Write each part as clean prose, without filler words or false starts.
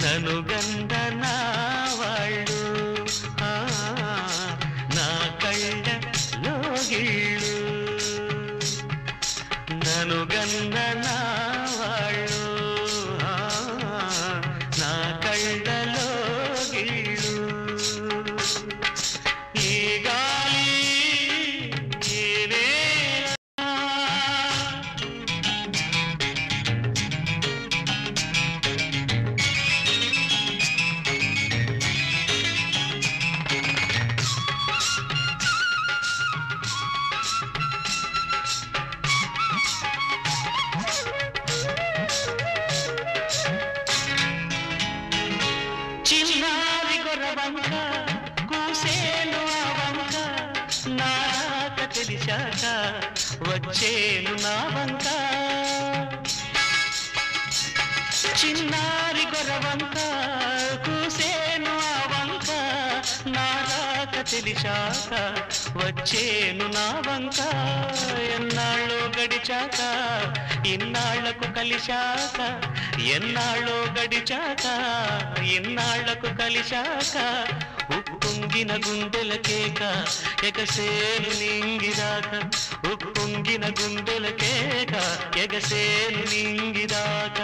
నను గంద నా వాళ్ళు నా కళ్ళలో గిళ్ళు నను గంద నా వాళ్ళు నా కళ్ళలో గిళ్ళు ఈ గాలి చిన్నారి గొర్రవంక కూసేను ఆ వంక నాక తెలిసాక వచ్చేను నా వంక చిన్నారి గొర్రవంక కూసేను ఆ వంక నాక తెలిసాక వచ్చేను నా వంక ఎన్నాళ్ళో గడిచాక ఇన్నాళ్లకు కలిశాక ఎన్నాళ్ళో గడిచాక ఇన్నాళ్లకు కలిశాక ఉప్పొంగిన గుండెల కేక ఎగసేను నింగిదాక ఉప్పొంగిన గుండెల కేక ఎగసేను నింగిదాక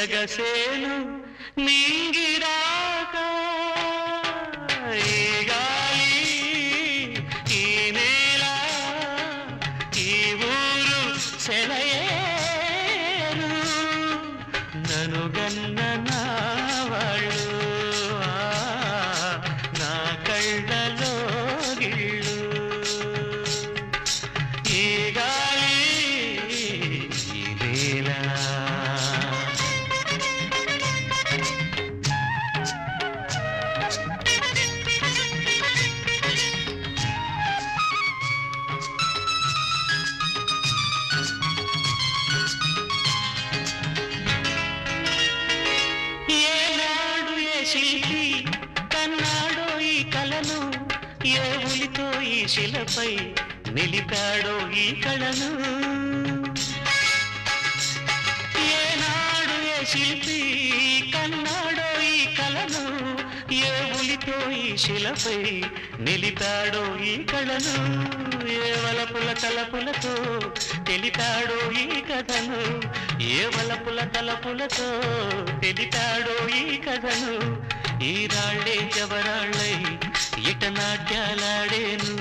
ఎగసేను నింగిదాక ఈ గాలి ఈ నేల ఈ ఊరు సెలయేరు నను గన్న నా వాళ్ళు నా కళ్ళలో గిళ్ళు ఈ గాలి ఈ నేల శిల్పి కన్నాడో ఈ కళను ఏ ఉలితో ఈ శిలపై నిలిపాడో ఈ కళను ఏనాడు ఏ శిల్పి కన్నాడో ఈ కళను ఏ ఉలితో ఈ శిలపై నిలిపాడో ఈ కళను ఏ వలపుల తలపులతో తెలిపాడో ఈ కథను ఏ వలపుల తలపులతో తెలిపాడో ఈ కథను ఈ రాళ్ళే జవరాళ్ళై ఇట నాట్యాలాడేను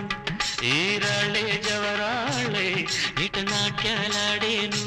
ఈ రాళ్ళే జవరాళ్ళై ఇట నాట్యాలాడేను